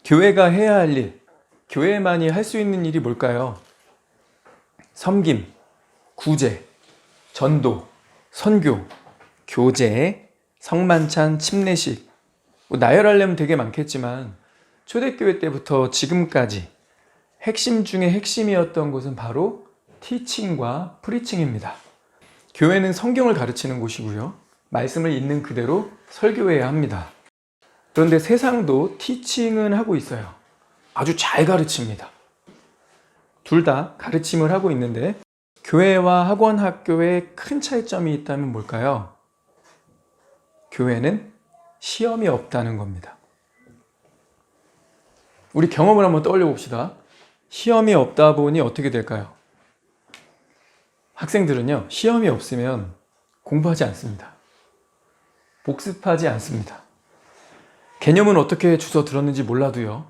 교회가 해야 할 일, 교회만이 할 수 있는 일이 뭘까요? 섬김, 구제, 전도, 선교, 교제, 성만찬, 침례식. 나열하려면 되게 많겠지만 초대교회 때부터 지금까지 핵심 중에 핵심이었던 것은 바로 티칭과 프리칭입니다. 교회는 성경을 가르치는 곳이고요. 말씀을 있는 그대로 설교해야 합니다. 그런데 세상도 티칭은 하고 있어요. 아주 잘 가르칩니다. 둘 다 가르침을 하고 있는데 교회와 학원 학교에 큰 차이점이 있다면 뭘까요? 교회는 시험이 없다는 겁니다. 우리 경험을 한번 떠올려 봅시다. 시험이 없다 보니 어떻게 될까요? 학생들은요, 시험이 없으면 공부하지 않습니다. 복습하지 않습니다. 개념은 어떻게 주워 들었는지 몰라도요,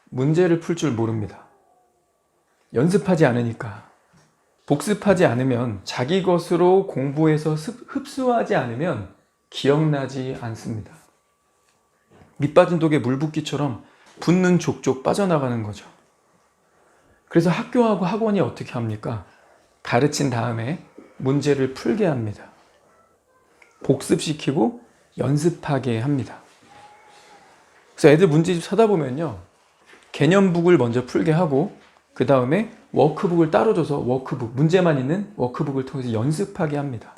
문제를 풀 줄 모릅니다. 연습하지 않으니까. 복습하지 않으면, 자기 것으로 공부해서 흡수하지 않으면 기억나지 않습니다. 밑 빠진 독에 물 붓기처럼 붓는 족족 빠져나가는 거죠. 그래서 학교하고 학원이 어떻게 합니까? 가르친 다음에 문제를 풀게 합니다. 복습시키고 연습하게 합니다. 그래서 애들 문제집 사다 보면요, 개념북을 먼저 풀게 하고 그 다음에 워크북을 따로 줘서 워크북, 문제만 있는 워크북을 통해서 연습하게 합니다.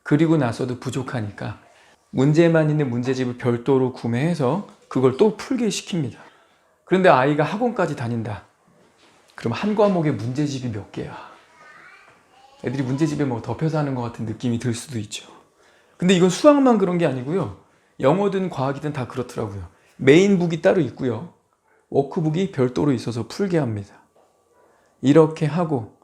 그리고 나서도 부족하니까 문제만 있는 문제집을 별도로 구매해서 그걸 또 풀게 시킵니다. 그런데 아이가 학원까지 다닌다. 그럼 한 과목에 문제집이 몇 개야? 애들이 문제집에 뭐 덮여서 하는 것 같은 느낌이 들 수도 있죠. 근데 이건 수학만 그런 게 아니고요. 영어든 과학이든 다 그렇더라고요. 메인북이 따로 있고요. 워크북이 별도로 있어서 풀게 합니다. 이렇게 하고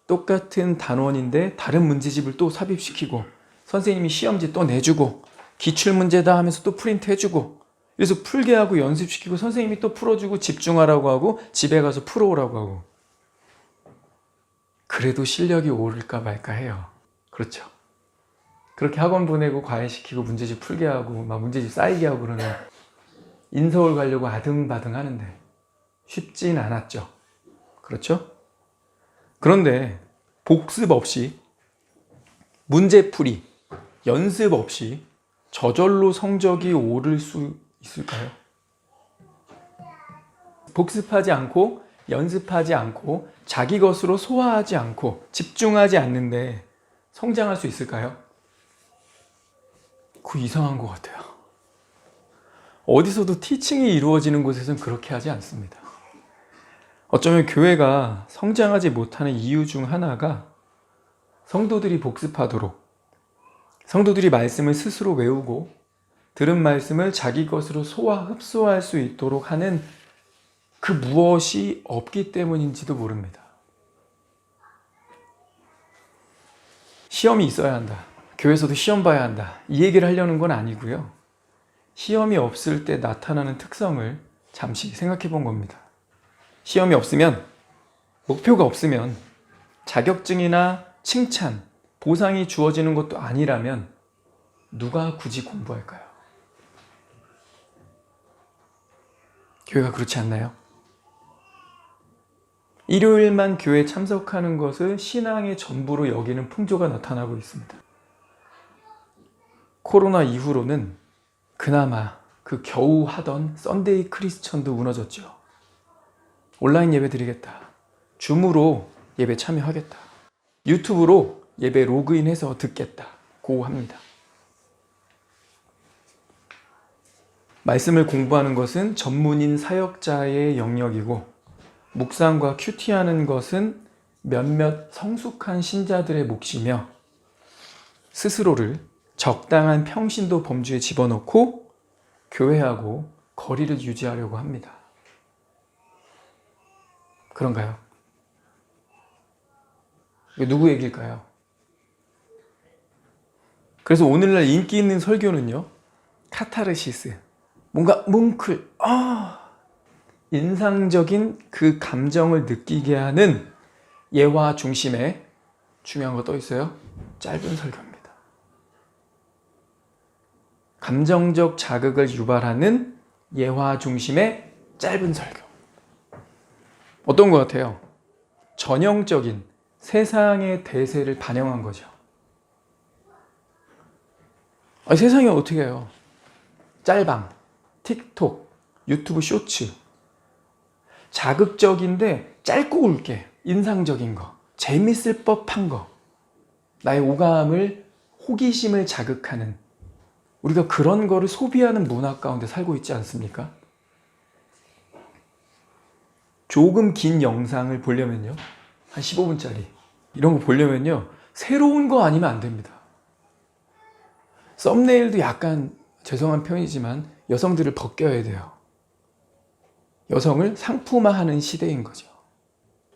똑같은 단원인데 다른 문제집을 또 삽입시키고 선생님이 시험지 또 내주고 기출문제다 하면서 또 프린트 해주고 그래서 풀게 하고 연습시키고 선생님이 또 풀어주고 집중하라고 하고 집에 가서 풀어오라고 하고 그래도 실력이 오를까 말까 해요. 그렇죠. 그렇게 학원 보내고 과외시키고 문제집 풀게 하고 막 문제집 쌓이게 하고 그러는 인서울 가려고 아등바등 하는데 쉽진 않았죠. 그렇죠? 그런데 복습 없이 문제풀이, 연습 없이 저절로 성적이 오를 수 있을까요? 복습하지 않고 연습하지 않고 자기 것으로 소화하지 않고 집중하지 않는데 성장할 수 있을까요? 그거 이상한 것 같아요. 어디서도 티칭이 이루어지는 곳에서는 그렇게 하지 않습니다. 어쩌면 교회가 성장하지 못하는 이유 중 하나가 성도들이 복습하도록, 성도들이 말씀을 스스로 외우고 들은 말씀을 자기 것으로 소화, 흡수할 수 있도록 하는 그 무엇이 없기 때문인지도 모릅니다. 시험이 있어야 한다. 교회에서도 시험 봐야 한다. 이 얘기를 하려는 건 아니고요. 시험이 없을 때 나타나는 특성을 잠시 생각해 본 겁니다. 시험이 없으면, 목표가 없으면, 자격증이나 칭찬, 보상이 주어지는 것도 아니라면 누가 굳이 공부할까요? 교회가 그렇지 않나요? 일요일만 교회에 참석하는 것을 신앙의 전부로 여기는 풍조가 나타나고 있습니다. 코로나 이후로는 그나마 그 겨우 하던 썬데이 크리스천도 무너졌죠. 온라인 예배 드리겠다. 줌으로 예배 참여하겠다. 유튜브로 예배 로그인해서 듣겠다. 고 합니다. 말씀을 공부하는 것은 전문인 사역자의 영역이고 묵상과 큐티하는 것은 몇몇 성숙한 신자들의 몫이며 스스로를 적당한 평신도 범주에 집어넣고 교회하고 거리를 유지하려고 합니다. 그런가요? 이거 누구 얘기일까요? 그래서 오늘날 인기 있는 설교는요, 카타르시스, 뭔가 뭉클, 인상적인 그 감정을 느끼게 하는 예화 중심의 중요한 거 떠 있어요. 짧은 설교입니다. 감정적 자극을 유발하는 예화 중심의 짧은 설교. 어떤 것 같아요? 전형적인 세상의 대세를 반영한 거죠. 아니, 세상이 어떻게 해요? 짤방, 틱톡, 유튜브 쇼츠. 자극적인데 짧고 굵게, 인상적인 거, 재밌을 법한 거, 나의 오감을, 호기심을 자극하는, 우리가 그런 거를 소비하는 문화 가운데 살고 있지 않습니까? 조금 긴 영상을 보려면요, 한 15분짜리 이런 거 보려면요, 새로운 거 아니면 안 됩니다. 썸네일도 약간 죄송한 표현이지만 여성들을 벗겨야 돼요. 여성을 상품화하는 시대인 거죠.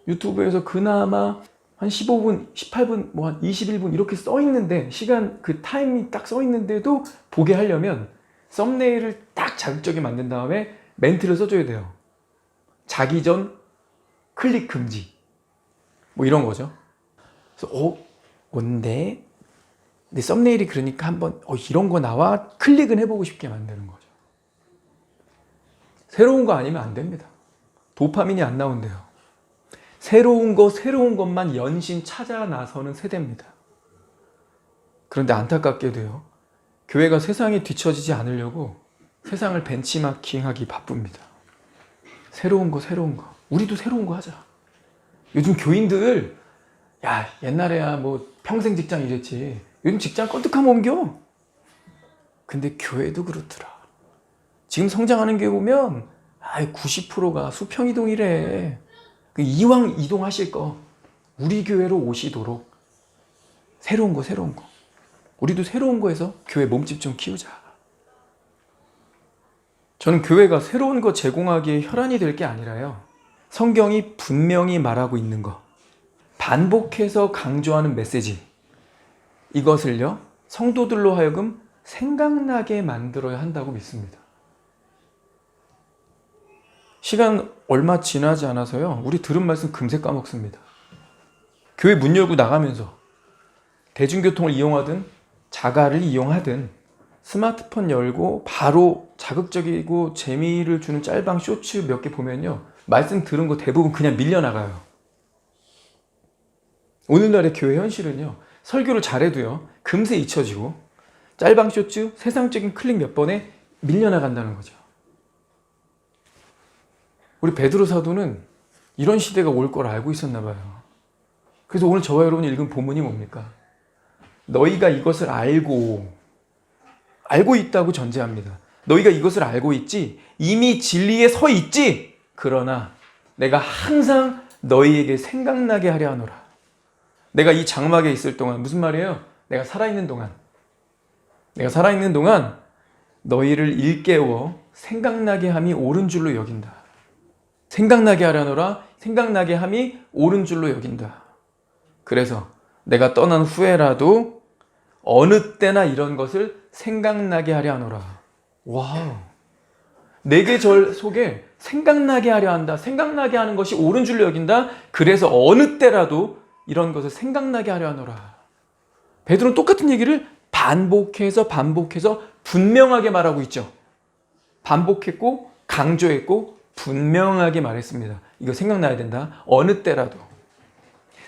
유튜브에서 그나마 한 15분, 18분, 뭐 한 21분 이렇게 써 있는데, 시간 그 타임이 딱 써 있는데도 보게 하려면 썸네일을 딱 자극적이게 만든 다음에 멘트를 써줘야 돼요. 자기 전 클릭 금지, 뭐 이런 거죠. 그래서 뭔데? 근데 썸네일이 그러니까 한번 이런 거 나와 클릭은 해보고 싶게 만드는 거죠. 새로운 거 아니면 안 됩니다. 도파민이 안 나온대요. 새로운 것만 연신 찾아 나서는 세대입니다. 그런데 안타깝게도요, 교회가 세상에 뒤처지지 않으려고 세상을 벤치마킹하기 바쁩니다. 새로운 거. 우리도 새로운 거 하자. 요즘 교인들, 야, 옛날에야 뭐 평생 직장 일했지. 요즘 직장 껐득하면 옮겨. 근데 교회도 그렇더라. 지금 성장하는 교회 보면 90%가 수평이동이래. 이왕 이동하실 거 우리 교회로 오시도록 새로운 거. 우리도 새로운 거에서 교회 몸집 좀 키우자. 저는 교회가 새로운 거 제공하기에 혈안이 될 게 아니라요, 성경이 분명히 말하고 있는 거, 반복해서 강조하는 메시지, 이것을요, 성도들로 하여금 생각나게 만들어야 한다고 믿습니다. 시간 얼마 지나지 않아서요, 우리 들은 말씀 금세 까먹습니다. 교회 문 열고 나가면서 대중교통을 이용하든 자가를 이용하든 스마트폰 열고 바로 자극적이고 재미를 주는 짤방 쇼츠 몇 개 보면요, 말씀 들은 거 대부분 그냥 밀려나가요. 오늘날의 교회 현실은요, 설교를 잘해도요 금세 잊혀지고 짤방 쇼츠 세상적인 클릭 몇 번에 밀려나간다는 거죠. 우리 베드로 사도는 이런 시대가 올 걸 알고 있었나 봐요. 그래서 오늘 저와 여러분이 읽은 본문이 뭡니까? 너희가 이것을 알고 있다고 전제합니다. 너희가 이것을 알고 있지, 이미 진리에 서 있지, 그러나 내가 항상 너희에게 생각나게 하려 하노라. 내가 이 장막에 있을 동안, 무슨 말이에요? 내가 살아있는 동안 너희를 일깨워 생각나게 함이 옳은 줄로 여긴다. 생각나게 하려노라. 생각나게 함이 옳은 줄로 여긴다. 그래서 내가 떠난 후에라도 어느 때나 이런 것을 생각나게 하려 하노라. 와우. 내게 절 속에 생각나게 하려 한다. 생각나게 하는 것이 옳은 줄로 여긴다. 그래서 어느 때라도 이런 것을 생각나게 하려 하노라. 베드로는 똑같은 얘기를 반복해서 분명하게 말하고 있죠. 반복했고 강조했고 분명하게 말했습니다. 이거 생각나야 된다. 어느 때라도.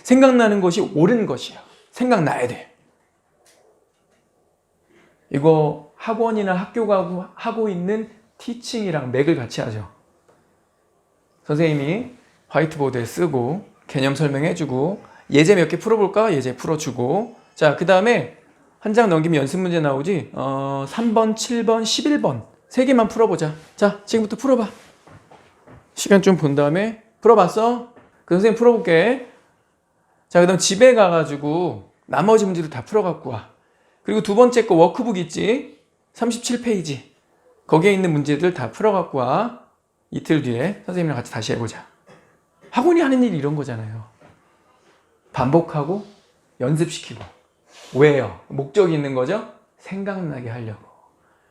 생각나는 것이 옳은 것이야. 생각나야 돼. 이거 학원이나 학교가 하고 있는 티칭이랑 맥을 같이 하죠. 선생님이 화이트보드에 쓰고 개념 설명해주고 예제 몇 개 풀어볼까? 예제 풀어주고, 자, 그 다음에 한 장 넘기면 연습 문제 나오지. 3번, 7번, 11번 3개만 풀어보자. 자, 지금부터 풀어봐. 시간 좀 본 다음에 풀어봤어? 그 선생님 풀어볼게. 자, 그 다음 집에 가가지고 나머지 문제도 다 풀어갖고 와. 그리고 두 번째 거 워크북 있지? 37페이지. 거기에 있는 문제들 다 풀어갖고 와. 이틀 뒤에 선생님이랑 같이 다시 해보자. 학원이 하는 일이 이런 거잖아요. 반복하고 연습시키고. 왜요? 목적이 있는 거죠? 생각나게 하려고.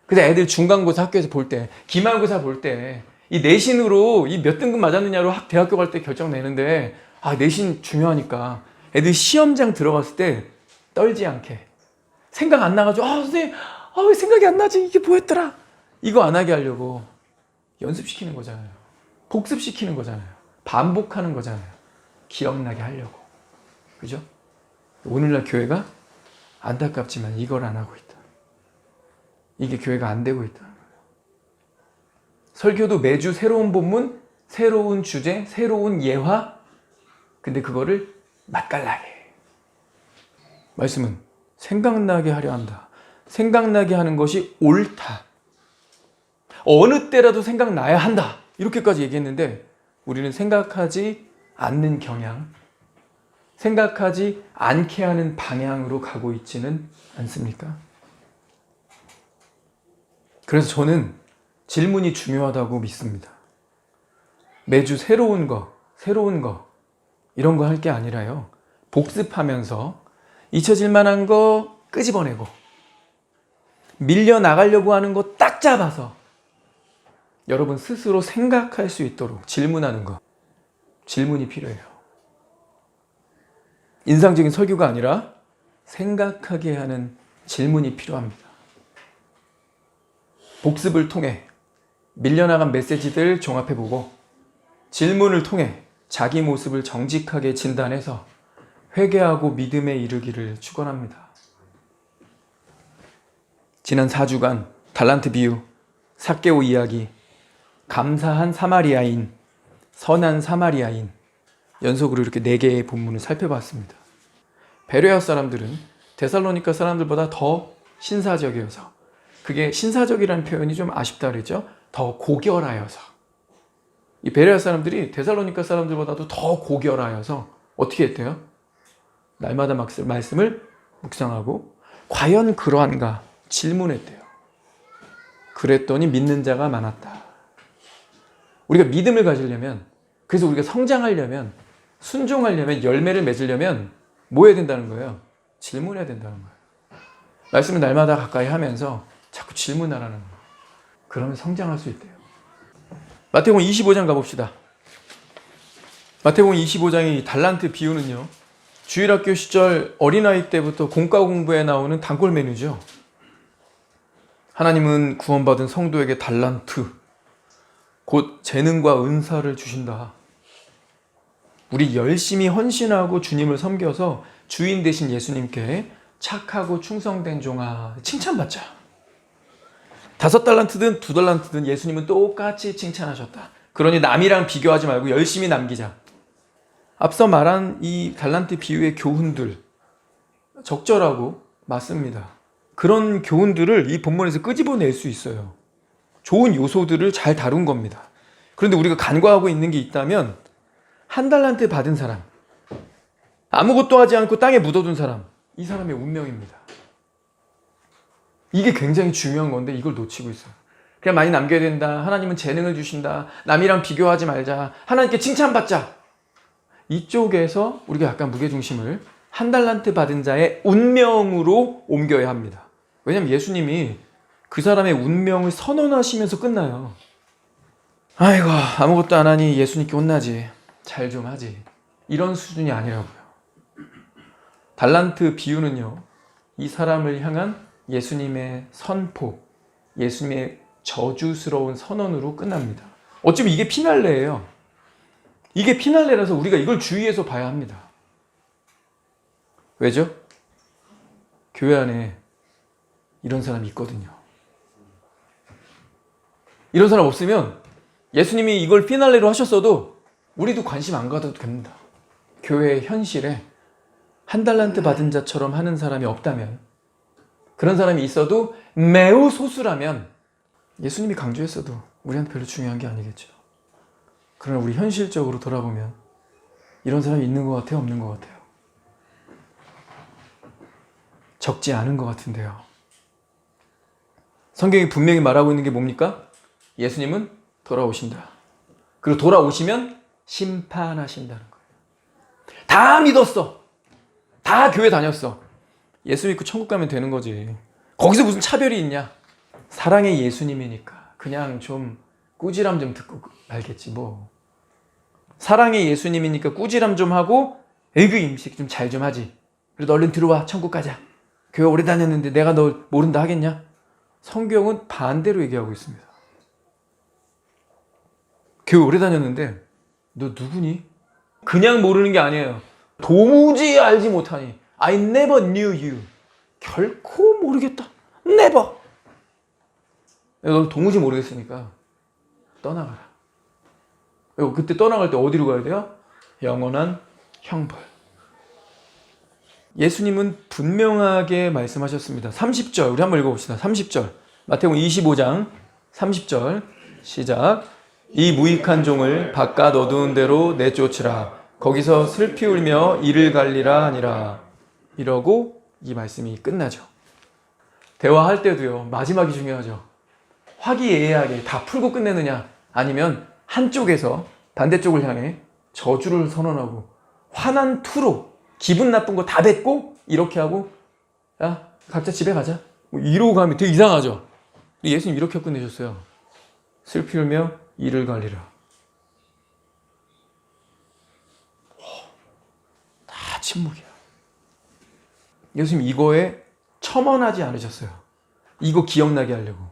그래서 애들 중간고사 학교에서 볼 때, 기말고사 볼 때, 이 내신으로 이 몇 등급 맞았느냐로 대학교 갈 때 결정 내는데, 내신 중요하니까 애들 시험장 들어갔을 때 떨지 않게, 생각 안 나가지고 선생님 왜 생각이 안 나지, 이게 뭐였더라, 이거 안 하게 하려고 연습시키는 거잖아요. 복습시키는 거잖아요. 반복하는 거잖아요. 기억나게 하려고. 그죠? 오늘날 교회가 안타깝지만 이걸 안 하고 있다. 이게 교회가 안 되고 있다는 거예요. 설교도 매주 새로운 본문, 새로운 주제, 새로운 예화. 근데 그거를 맛깔나게. 말씀은 생각나게 하려 한다. 생각나게 하는 것이 옳다. 어느 때라도 생각나야 한다. 이렇게까지 얘기했는데 우리는 생각하지 않는 경향, 생각하지 않게 하는 방향으로 가고 있지는 않습니까? 그래서 저는 질문이 중요하다고 믿습니다. 매주 새로운 거 이런 거 할 게 아니라요. 복습하면서 잊혀질 만한 거 끄집어내고 밀려나가려고 하는 거 딱 잡아서 여러분 스스로 생각할 수 있도록 질문하는 거. 질문이 필요해요. 인상적인 설교가 아니라 생각하게 하는 질문이 필요합니다. 복습을 통해 밀려나간 메시지들 종합해보고 질문을 통해 자기 모습을 정직하게 진단해서 회개하고 믿음에 이르기를 축원합니다. 지난 4주간 달란트 비유, 삭개오 이야기, 감사한 사마리아인, 선한 사마리아인 연속으로 이렇게 4개의 본문을 살펴봤습니다. 베레아 사람들은 데살로니가 사람들보다 더 신사적이어서, 그게 신사적이라는 표현이 좀 아쉽다 그랬죠? 더 고결하여서. 이 베레아 사람들이 데살로니가 사람들보다도 더 고결하여서 어떻게 했대요? 날마다 말씀을 묵상하고 과연 그러한가 질문했대요. 그랬더니 믿는 자가 많았다. 우리가 믿음을 가지려면, 그래서 우리가 성장하려면, 순종하려면, 열매를 맺으려면 뭐 해야 된다는 거예요? 질문해야 된다는 거예요. 말씀을 날마다 가까이 하면서 자꾸 질문하라는 거예요. 그러면 성장할 수 있대요. 마태복음 25장 가봅시다. 마태복음 25장의 달란트 비유는요, 주일학교 시절 어린아이 때부터 공과 공부에 나오는 단골 메뉴죠. 하나님은 구원받은 성도에게 달란트, 곧 재능과 은사를 주신다. 우리 열심히 헌신하고 주님을 섬겨서 주인 되신 예수님께 착하고 충성된 종아 칭찬받자. 5달란트든 2달란트든 예수님은 똑같이 칭찬하셨다. 그러니 남이랑 비교하지 말고 열심히 남기자. 앞서 말한 이 달란트 비유의 교훈들 적절하고 맞습니다. 그런 교훈들을 이 본문에서 끄집어낼 수 있어요. 좋은 요소들을 잘 다룬 겁니다. 그런데 우리가 간과하고 있는 게 있다면, 1달란트 받은 사람, 아무것도 하지 않고 땅에 묻어둔 사람, 이 사람의 운명입니다. 이게 굉장히 중요한 건데 이걸 놓치고 있어요. 그냥 많이 남겨야 된다. 하나님은 재능을 주신다. 남이랑 비교하지 말자. 하나님께 칭찬받자. 이쪽에서 우리가 약간 무게중심을 1달란트 받은 자의 운명으로 옮겨야 합니다. 왜냐하면 예수님이 그 사람의 운명을 선언하시면서 끝나요. 아이고, 아무것도 안 하니 예수님께 혼나지. 잘 좀 하지. 이런 수준이 아니라고요. 달란트 비유는요, 이 사람을 향한 예수님의 선포, 예수님의 저주스러운 선언으로 끝납니다. 어쩌면 이게 피날레예요. 이게 피날레라서 우리가 이걸 주의해서 봐야 합니다. 왜죠? 교회 안에 이런 사람이 있거든요. 이런 사람 없으면 예수님이 이걸 피날레로 하셨어도 우리도 관심 안 가도 됩니다. 교회의 현실에 1달란트 받은 자처럼 하는 사람이 없다면, 그런 사람이 있어도 매우 소수라면 예수님이 강조했어도 우리한테 별로 중요한 게 아니겠죠. 그러나 우리 현실적으로 돌아보면 이런 사람이 있는 것 같아요? 없는 것 같아요? 적지 않은 것 같은데요. 성경이 분명히 말하고 있는 게 뭡니까? 예수님은 돌아오신다. 그리고 돌아오시면 심판하신다는 거예요. 다 믿었어. 다 교회 다녔어. 예수 믿고 천국 가면 되는 거지. 거기서 무슨 차별이 있냐? 사랑의 예수님이니까 그냥 좀 꾸지람 좀 듣고 말겠지 뭐. 사랑의 예수님이니까 꾸지람 좀 하고 에그 임식 좀 잘 좀 하지. 그래도 얼른 들어와, 천국 가자. 교회 오래 다녔는데 내가 너 모른다 하겠냐? 성경은 반대로 얘기하고 있습니다. 교회 오래 다녔는데 너 누구니? 그냥 모르는 게 아니에요. 도무지 알지 못하니. I never knew you. 결코 모르겠다. Never. 너 도무지 모르겠으니까 떠나가라. 그때 떠나갈 때 어디로 가야 돼요? 영원한 형벌. 예수님은 분명하게 말씀하셨습니다. 30절 우리 한번 읽어봅시다. 30절 마태복음 25장 30절 시작. 이 무익한 종을 바깥 어두운 데로 내쫓으라. 거기서 슬피 울며 이를 갈리라 하니라. 이러고 이 말씀이 끝나죠. 대화할 때도요. 마지막이 중요하죠. 화기애애하게 다 풀고 끝내느냐 아니면 한쪽에서 반대쪽을 향해 저주를 선언하고 화난 투로 기분 나쁜 거 다 뱉고 이렇게 하고 야 각자 집에 가자 뭐 이러고 가면 되게 이상하죠. 예수님 이렇게 끝내셨어요. 슬피 울며 이를 갈리라. 다 침묵이야. 예수님 이거에 첨언하지 않으셨어요. 이거 기억나게 하려고.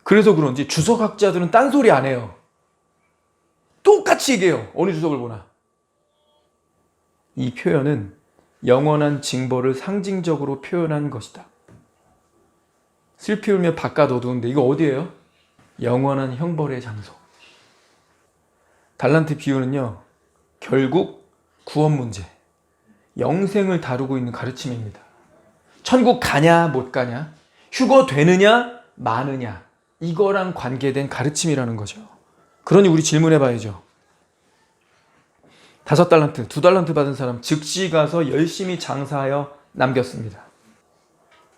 그래서 그런지 주석학자들은 딴소리 안 해요. 똑같이 얘기해요. 어느 주석을 보나. 이 표현은 영원한 징벌을 상징적으로 표현한 것이다. 슬피 울며 바깥 어두운데 이거 어디예요? 영원한 형벌의 장소. 달란트 비유는요. 결국 구원 문제, 영생을 다루고 있는 가르침입니다. 천국 가냐 못 가냐, 휴거 되느냐 마느냐 이거랑 관계된 가르침이라는 거죠. 그러니 우리 질문해 봐야죠. 5달란트, 2달란트 받은 사람 즉시 가서 열심히 장사하여 남겼습니다.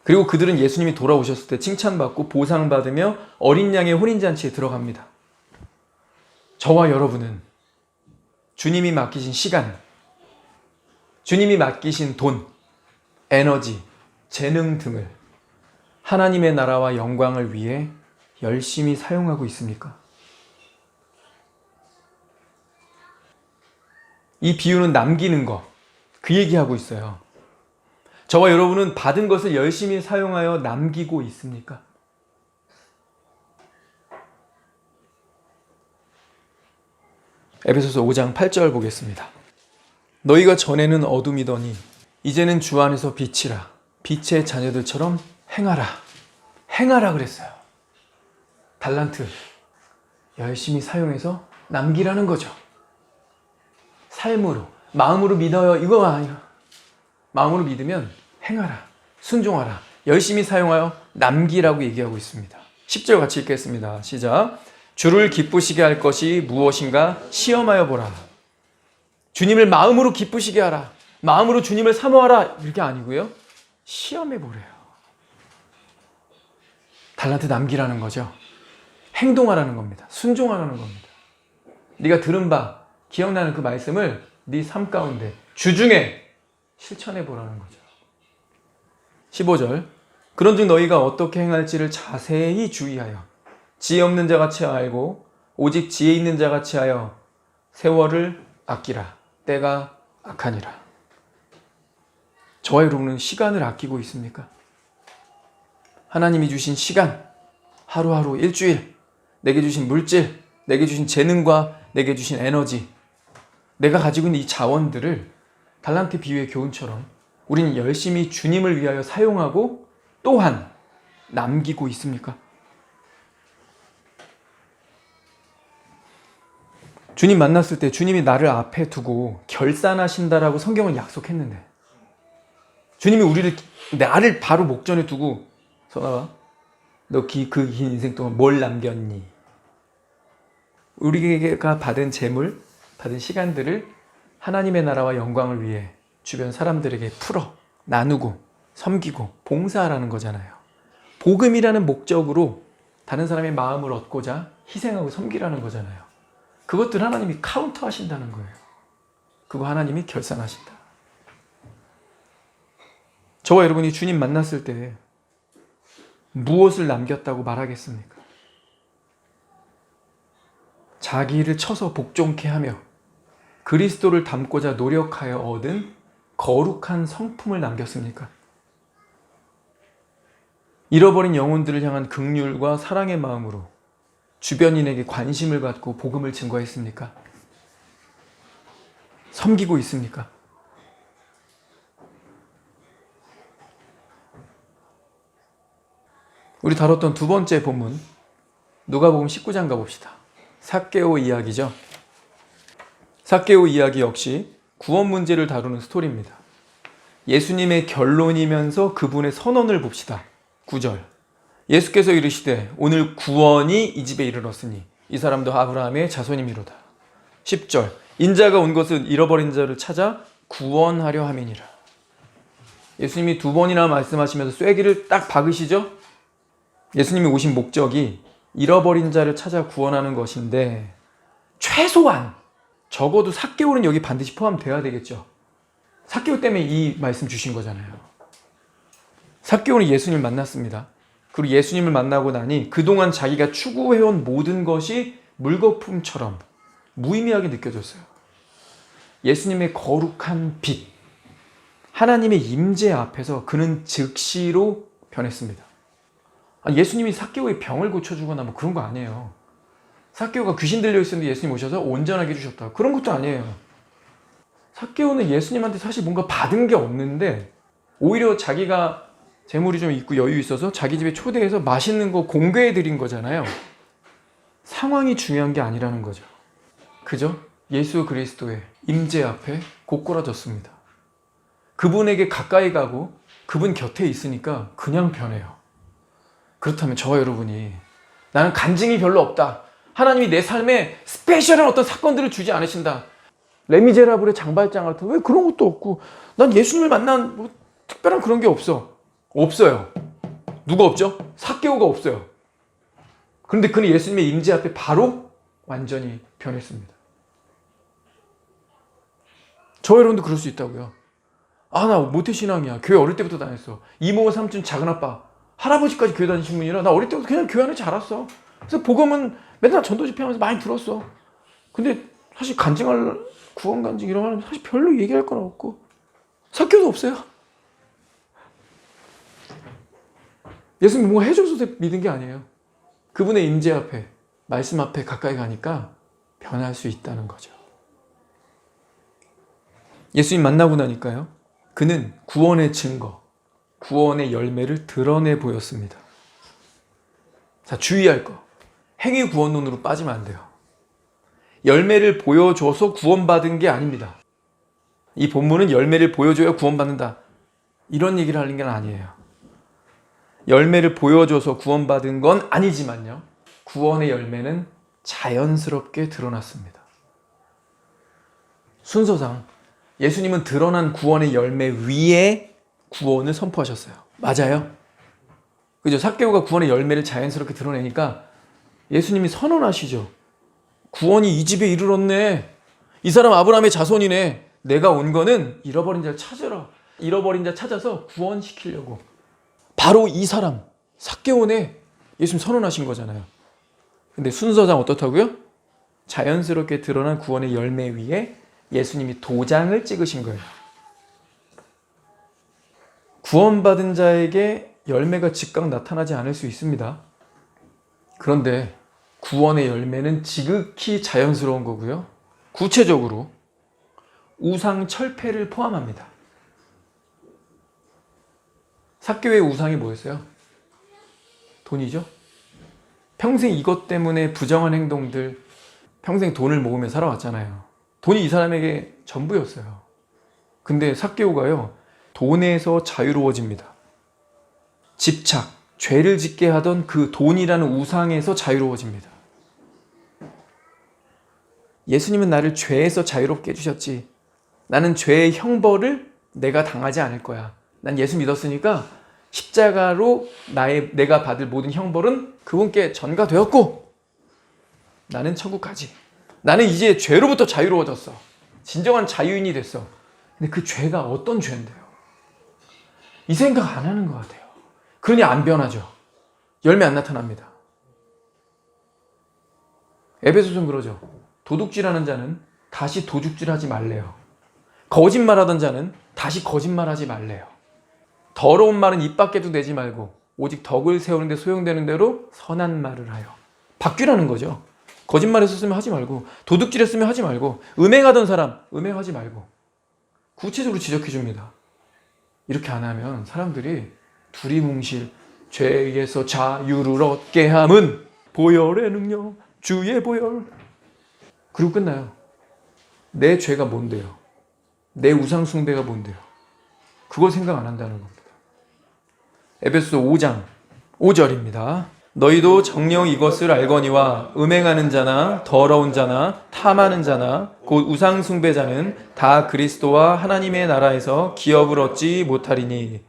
그리고 그들은 예수님이 돌아오셨을 때 칭찬받고 보상받으며 어린 양의 혼인잔치에 들어갑니다. 저와 여러분은 주님이 맡기신 시간, 주님이 맡기신 돈, 에너지, 재능 등을 하나님의 나라와 영광을 위해 열심히 사용하고 있습니까? 이 비유는 남기는 것, 그 얘기하고 있어요. 저와 여러분은 받은 것을 열심히 사용하여 남기고 있습니까? 에베소서 5장 8절 보겠습니다. 너희가 전에는 어둠이더니 이제는 주 안에서 빛이라. 빛의 자녀들처럼 행하라. 행하라 그랬어요. 달란트 열심히 사용해서 남기라는 거죠. 삶으로, 마음으로 믿어요. 이거 아니야. 마음으로 믿으면 행하라, 순종하라, 열심히 사용하여 남기라고 얘기하고 있습니다. 10절 같이 읽겠습니다. 시작. 주를 기쁘시게 할 것이 무엇인가 시험하여 보라. 주님을 마음으로 기쁘시게 하라. 마음으로 주님을 사모하라. 이게 아니고요. 시험해 보래요. 달란트 남기라는 거죠. 행동하라는 겁니다. 순종하라는 겁니다. 네가 들은 바, 기억나는 그 말씀을 네 삶 가운데 주중에 실천해 보라는 거죠. 15절. 그런즉 너희가 어떻게 행할지를 자세히 주의하여 지혜 없는 자같이 알고 오직 지혜 있는 자같이 하여 세월을 아끼라. 때가 악하니라. 저와 여러분은 시간을 아끼고 있습니까? 하나님이 주신 시간, 하루하루, 일주일, 내게 주신 물질, 내게 주신 재능과 내게 주신 에너지, 내가 가지고 있는 이 자원들을 달란트 비유의 교훈처럼 우리는 열심히 주님을 위하여 사용하고 또한 남기고 있습니까? 주님 만났을 때 주님이 나를 앞에 두고 결산하신다라고 성경은 약속했는데 주님이 나를 바로 목전에 두고 선아가 너 그 긴 인생 동안 뭘 남겼니? 우리가 받은 재물, 받은 시간들을 하나님의 나라와 영광을 위해 주변 사람들에게 풀어 나누고 섬기고 봉사하라는 거잖아요. 복음이라는 목적으로 다른 사람의 마음을 얻고자 희생하고 섬기라는 거잖아요. 그것들 하나님이 카운터 하신다는 거예요. 그거 하나님이 결산하신다. 저와 여러분이 주님 만났을 때 무엇을 남겼다고 말하겠습니까? 자기를 쳐서 복종케 하며 그리스도를 닮고자 노력하여 얻은 거룩한 성품을 남겼습니까? 잃어버린 영혼들을 향한 긍휼과 사랑의 마음으로 주변인에게 관심을 갖고 복음을 증거했습니까? 섬기고 있습니까? 우리 다뤘던 두 번째 본문, 누가복음 19장 가봅시다. 삭개오 이야기죠. 삭개오 이야기 역시 구원 문제를 다루는 스토리입니다. 예수님의 결론이면서 그분의 선언을 봅시다. 9절. 예수께서 이르시되 오늘 구원이 이 집에 이르렀으니 이 사람도 아브라함의 자손이미로다. 10절. 인자가 온 것은 잃어버린 자를 찾아 구원하려 함이니라. 예수님이 두 번이나 말씀하시면서 쐐기를 딱 박으시죠? 예수님이 오신 목적이 잃어버린 자를 찾아 구원하는 것인데 최소한 적어도 삭개오는 여기 반드시 포함되어야 되겠죠. 삭개오 때문에 이 말씀 주신 거잖아요. 삭개오는 예수님을 만났습니다. 그리고 예수님을 만나고 나니 그동안 자기가 추구해온 모든 것이 물거품처럼 무의미하게 느껴졌어요. 예수님의 거룩한 빛, 하나님의 임재 앞에서 그는 즉시로 변했습니다. 예수님이 삭개오의 병을 고쳐주거나 뭐 그런 거 아니에요. 삭개오가 귀신 들려 있었는데 예수님 오셔서 온전하게 해주셨다. 그런 것도 아니에요. 삭개오는 예수님한테 사실 뭔가 받은 게 없는데 오히려 자기가 재물이 좀 있고 여유 있어서 자기 집에 초대해서 맛있는 거 공개해 드린 거잖아요. 상황이 중요한 게 아니라는 거죠. 그죠? 예수 그리스도의 임재 앞에 고꾸라졌습니다. 그분에게 가까이 가고 그분 곁에 있으니까 그냥 변해요. 그렇다면 저와 여러분이 나는 간증이 별로 없다. 하나님이 내 삶에 스페셜한 어떤 사건들을 주지 않으신다. 레미제라블의 장발장 같은 왜 그런 것도 없고 난 예수님을 만난 뭐 특별한 그런 게 없어. 없어요. 누가 없죠? 삭개오가 없어요. 그런데 그는 예수님의 임재 앞에 바로 완전히 변했습니다. 저와 여러분도 그럴 수 있다고요. 나 모태신앙이야. 교회 어릴 때부터 다녔어. 이모, 삼촌, 작은아빠, 할아버지까지 교회 다니신 분이라 나 어릴 때부터 그냥 교회 안에 자랐어. 그래서 복음은 맨날 전도 집회하면서 많이 들었어. 근데 사실 간증할 구원 간증 이런 거는 사실 별로 얘기할 건 없고 삭개오도 없어요. 예수님이 뭔가 해줘서 믿은 게 아니에요. 그분의 임재 앞에, 말씀 앞에 가까이 가니까 변할 수 있다는 거죠. 예수님 만나고 나니까요. 그는 구원의 증거, 구원의 열매를 드러내 보였습니다. 자, 주의할 거. 행위 구원론으로 빠지면 안 돼요. 열매를 보여줘서 구원받은 게 아닙니다. 이 본문은 열매를 보여줘야 구원받는다. 이런 얘기를 하는 게 아니에요. 열매를 보여줘서 구원받은 건 아니지만요. 구원의 열매는 자연스럽게 드러났습니다. 순서상 예수님은 드러난 구원의 열매 위에 구원을 선포하셨어요. 맞아요? 그죠? 삭개오가 구원의 열매를 자연스럽게 드러내니까 예수님이 선언하시죠. 구원이 이 집에 이르렀네. 이 사람 아브라함의 자손이네. 내가 온 거는 잃어버린 자를 찾으라. 잃어버린 자 찾아서 구원시키려고. 바로 이 사람, 삭개오네. 예수님 선언하신 거잖아요. 근데 순서상 어떻다고요? 자연스럽게 드러난 구원의 열매 위에 예수님이 도장을 찍으신 거예요. 구원받은 자에게 열매가 즉각 나타나지 않을 수 있습니다. 그런데 구원의 열매는 지극히 자연스러운 거고요. 구체적으로 우상 철폐를 포함합니다. 삭개오의 우상이 뭐였어요? 돈이죠? 평생 이것 때문에 부정한 행동들, 평생 돈을 모으며 살아왔잖아요. 돈이 이 사람에게 전부였어요. 근데 삭개오가요, 돈에서 자유로워집니다. 집착, 죄를 짓게 하던 그 돈이라는 우상에서 자유로워집니다. 예수님은 나를 죄에서 자유롭게 해주셨지. 나는 죄의 형벌을 내가 당하지 않을 거야. 난 예수 믿었으니까 십자가로 내가 받을 모든 형벌은 그분께 전가되었고 나는 천국 가지. 나는 이제 죄로부터 자유로워졌어. 진정한 자유인이 됐어. 근데 그 죄가 어떤 죄인데요? 이 생각 안 하는 것 같아요. 그러니 안 변하죠. 열매 안 나타납니다. 에베소서는 그러죠. 도둑질하는 자는 다시 도둑질하지 말래요. 거짓말하던 자는 다시 거짓말하지 말래요. 더러운 말은 입 밖에도 내지 말고 오직 덕을 세우는 데 소용되는 대로 선한 말을 하여 바뀌라는 거죠. 거짓말했었으면 하지 말고, 도둑질했으면 하지 말고, 음행하던 사람 음행하지 말고, 구체적으로 지적해 줍니다. 이렇게 안 하면 사람들이 두리뭉실 죄에서 자유를 얻게 함은 보혈의 능력, 주의 보혈. 그리고 끝나요. 내 죄가 뭔데요? 내 우상 숭배가 뭔데요? 그걸 생각 안 한다는 겁니다. 에베소서 5장 5절입니다. 너희도 정녕 이것을 알거니와 음행하는 자나 더러운 자나 탐하는 자나 곧 우상 숭배자는 다 그리스도와 하나님의 나라에서 기업을 얻지 못하리니.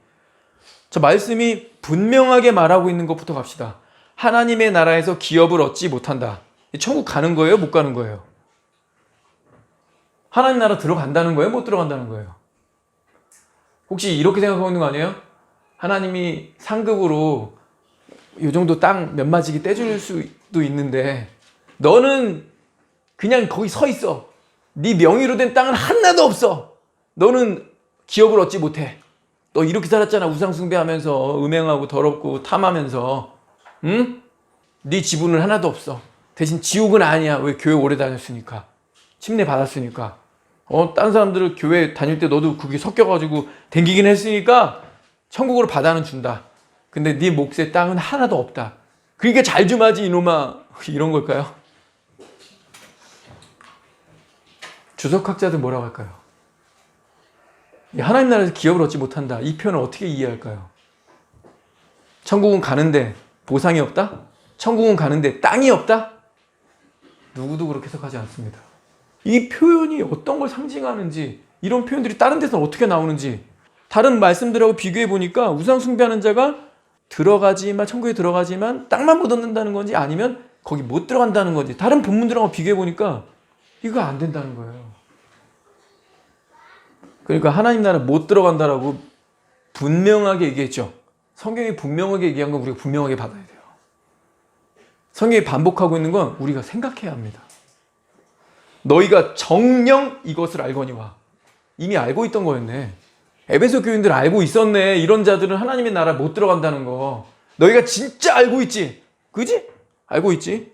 저 말씀이 분명하게 말하고 있는 것부터 갑시다. 하나님의 나라에서 기업을 얻지 못한다. 천국 가는 거예요? 못 가는 거예요? 하나님 나라 들어간다는 거예요? 못 들어간다는 거예요? 혹시 이렇게 생각하고 있는 거 아니에요? 하나님이 상급으로 이 정도 땅 몇 마지기 떼줄 수도 있는데 너는 그냥 거기 서 있어. 네 명의로 된 땅은 하나도 없어. 너는 기업을 얻지 못해. 너 이렇게 살았잖아. 우상 숭배하면서 음행하고 더럽고 탐하면서. 응? 네 지분은 하나도 없어. 대신 지옥은 아니야. 왜? 교회 오래 다녔으니까. 침례 받았으니까. 딴 사람들 교회 다닐 때 너도 그게 섞여가지고 댕기긴 했으니까 천국으로 받아는 준다. 근데 네 몫의 땅은 하나도 없다. 그러니까 잘 좀 하지 이놈아. 이런 걸까요? 주석학자들 뭐라고 할까요? 하나님 나라에서 기업을 얻지 못한다. 이 표현을 어떻게 이해할까요? 천국은 가는데 보상이 없다? 천국은 가는데 땅이 없다? 누구도 그렇게 해석하지 않습니다. 이 표현이 어떤 걸 상징하는지, 이런 표현들이 다른 데서는 어떻게 나오는지 다른 말씀들하고 비교해 보니까 우상 숭배하는 자가 천국에 들어가지만 땅만 못 얻는다는 건지 아니면 거기 못 들어간다는 건지 다른 본문들하고 비교해 보니까 이거 안 된다는 거예요. 그러니까 하나님 나라 못 들어간다라고 분명하게 얘기했죠. 성경이 분명하게 얘기한 건 우리가 분명하게 받아야 돼요. 성경이 반복하고 있는 건 우리가 생각해야 합니다. 너희가 정녕 이것을 알거니와. 이미 알고 있던 거였네. 에베소 교인들 알고 있었네. 이런 자들은 하나님의 나라 못 들어간다는 거. 너희가 진짜 알고 있지? 그지? 알고 있지?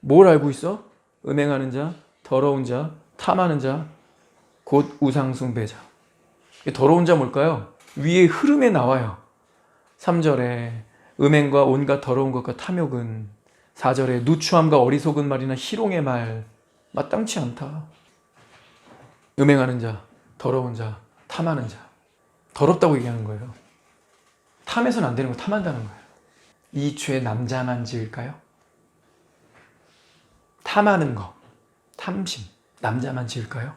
뭘 알고 있어? 음행하는 자, 더러운 자, 탐하는 자, 곧 우상 숭배자. 더러운 자 뭘까요? 위에 흐름에 나와요. 3절에 음행과 온갖 더러운 것과 탐욕은, 4절에 누추함과 어리석은 말이나 희롱의 말, 마땅치 않다. 음행하는 자, 더러운 자, 탐하는 자. 더럽다고 얘기하는 거예요. 탐해서는 안 되는 거 탐한다는 거예요. 이 죄 남자만 지을까요? 탐하는 거, 탐심, 남자만 지을까요?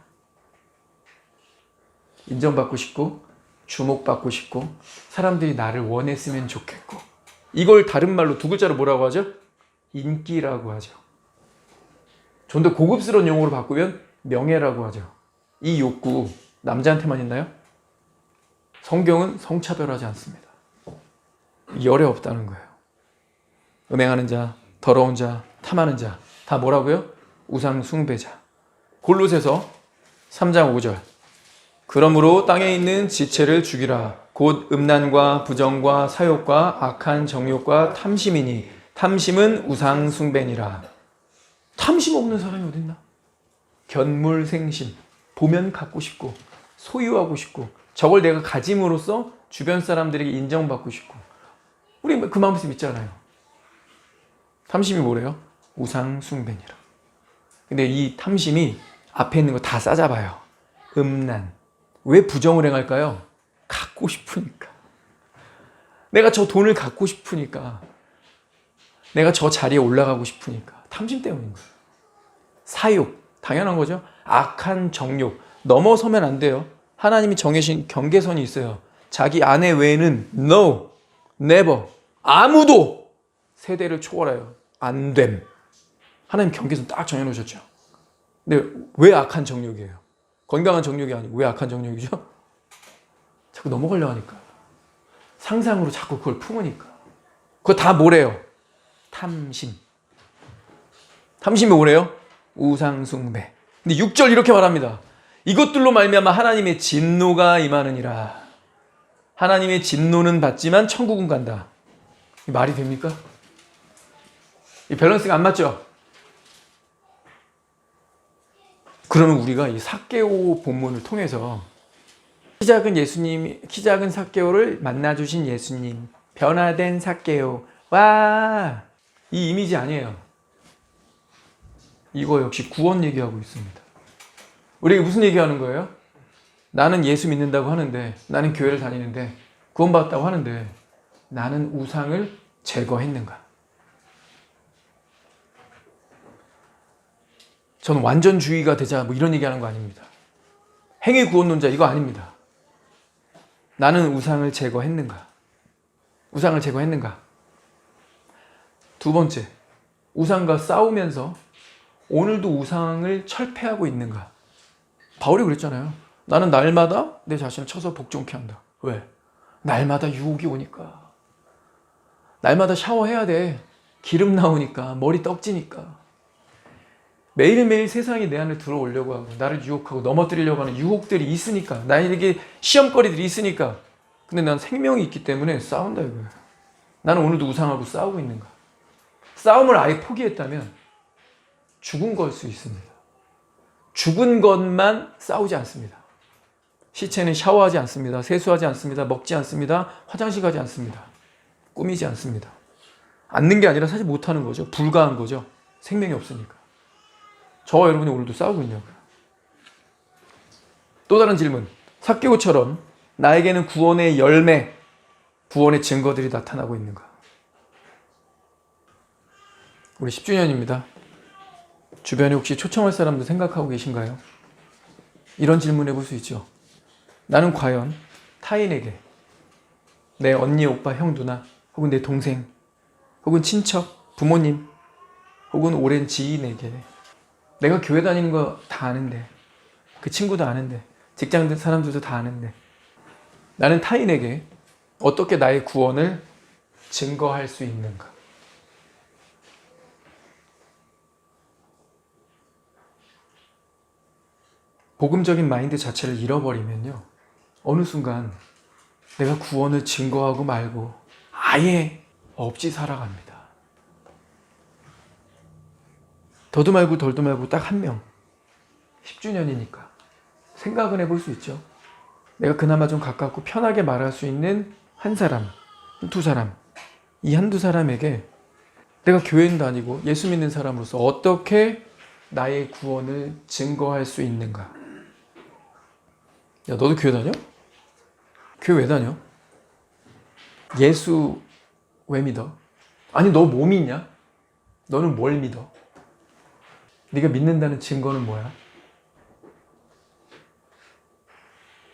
인정받고 싶고, 주목받고 싶고, 사람들이 나를 원했으면 좋겠고, 이걸 다른 말로 두 글자로 뭐라고 하죠? 인기라고 하죠. 좀 더 고급스러운 용어로 바꾸면 명예라고 하죠. 이 욕구 남자한테만 있나요? 성경은 성차별하지 않습니다. 열에 없다는 거예요. 음행하는 자, 더러운 자, 탐하는 자, 다 뭐라고요? 우상 숭배자. 골로새서 3장 5절. 그러므로 땅에 있는 지체를 죽이라. 곧 음란과 부정과 사욕과 악한 정욕과 탐심이니 탐심은 우상 숭배니라. 탐심 없는 사람이 어딨나? 견물생심, 보면 갖고 싶고 소유하고 싶고 저걸 내가 가짐으로써 주변 사람들에게 인정받고 싶고, 우리 그 마음에서 믿잖아요. 탐심이 뭐래요? 우상 숭배니라. 근데 이 탐심이 앞에 있는 거 다 싸잡아요. 음란. 왜 부정을 행할까요? 갖고 싶으니까. 내가 저 돈을 갖고 싶으니까. 내가 저 자리에 올라가고 싶으니까. 탐심 때문인 거예요. 사욕. 당연한 거죠. 악한 정욕. 넘어서면 안 돼요. 하나님이 정해진 경계선이 있어요. 자기 아내 외에는 no, never, 아무도 세대를 초월해요. 안 됨. 하나님 경계선 딱 정해놓으셨죠. 근데 왜 악한 정욕이에요? 건강한 정욕이 아니고 왜 악한 정욕이죠? 자꾸 넘어가려고 하니까. 상상으로 자꾸 그걸 품으니까. 그거 다 뭐래요? 탐심. 탐심이 뭐래요? 우상숭배. 근데 6절 이렇게 말합니다. 이것들로 말미암아 하나님의 진노가 임하느니라. 하나님의 진노는 받지만 천국은 간다. 이 말이 됩니까? 이 밸런스가 안 맞죠? 그러면 우리가 이 삭개오 본문을 통해서 키 작은 삭개오를 만나주신 예수님, 변화된 삭개오, 와, 이 이미지 아니에요. 이거 역시 구원 얘기하고 있습니다. 우리가 무슨 얘기하는 거예요? 나는 예수 믿는다고 하는데, 나는 교회를 다니는데, 구원받았다고 하는데, 나는 우상을 제거했는가? 저는 완전주의가 되자 뭐 이런 얘기하는 거 아닙니다. 행위 구원론자 이거 아닙니다. 나는 우상을 제거했는가? 우상을 제거했는가? 두 번째, 우상과 싸우면서 오늘도 우상을 철폐하고 있는가? 바울이 그랬잖아요. 나는 날마다 내 자신을 쳐서 복종케 한다. 왜? 날마다 유혹이 오니까. 날마다 샤워해야 돼. 기름 나오니까, 머리 떡지니까. 매일매일 세상이 내 안에 들어오려고 하고 나를 유혹하고 넘어뜨리려고 하는 유혹들이 있으니까, 나에게 시험거리들이 있으니까. 근데 난 생명이 있기 때문에 싸운다 이거예요. 나는 오늘도 우상하고 싸우고 있는가? 싸움을 아예 포기했다면 죽은 걸 수 있습니다. 죽은 것만 싸우지 않습니다. 시체는 샤워하지 않습니다. 세수하지 않습니다. 먹지 않습니다. 화장실 가지 않습니다. 꾸미지 않습니다. 않는 게 아니라 사실 못하는 거죠. 불가한 거죠. 생명이 없으니까. 저와 여러분이 오늘도 싸우고 있냐고요. 또 다른 질문. 삭개오처럼 나에게는 구원의 열매, 구원의 증거들이 나타나고 있는가? 우리 10주년입니다. 주변에 혹시 초청할 사람도 생각하고 계신가요? 이런 질문 해볼 수 있죠. 나는 과연 타인에게, 내 언니, 오빠, 형, 누나, 혹은 내 동생, 혹은 친척, 부모님, 혹은 오랜 지인에게, 내가 교회 다니는 거 다 아는데, 그 친구도 아는데, 직장 사람들도 다 아는데, 나는 타인에게 어떻게 나의 구원을 증거할 수 있는가? 복음적인 마인드 자체를 잃어버리면요, 어느 순간 내가 구원을 증거하고 말고 아예 없이 살아갑니다. 더도 말고 덜도 말고 딱 한 명, 10주년이니까 생각은 해볼 수 있죠. 내가 그나마 좀 가깝고 편하게 말할 수 있는 한 사람, 두 사람, 이 한두 사람에게 내가 교회는 다니고 예수 믿는 사람으로서 어떻게 나의 구원을 증거할 수 있는가? 야, 너도 교회 다녀? 교회 왜 다녀? 예수 왜 믿어? 아니, 너 뭐 믿냐? 너는 뭘 믿어? 네가 믿는다는 증거는 뭐야?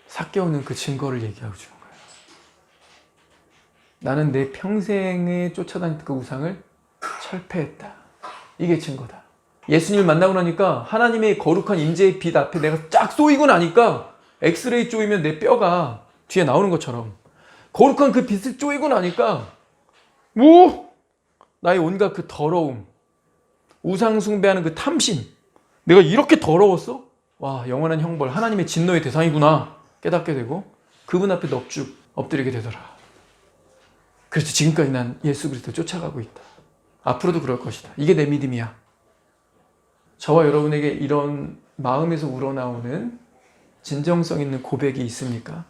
삭개오는 그 증거를 얘기하고 주는 거야. 나는 내 평생에 쫓아다녔던 그 우상을 철폐했다. 이게 증거다. 예수님을 만나고 나니까 하나님의 거룩한 임재의 빛 앞에 내가 쫙 쏘이고 나니까 엑스레이 쪼이면 내 뼈가 뒤에 나오는 것처럼 거룩한 그 빛을 쪼이고 나니까 나의 온갖 그 더러움, 우상 숭배하는 그 탐심, 내가 이렇게 더러웠어? 와, 영원한 형벌, 하나님의 진노의 대상이구나 깨닫게 되고 그분 앞에 넙죽 엎드리게 되더라. 그래서 지금까지 난 예수 그리스도 쫓아가고 있다. 앞으로도 그럴 것이다. 이게 내 믿음이야. 저와 여러분에게 이런 마음에서 우러나오는 진정성 있는 고백이 있습니까?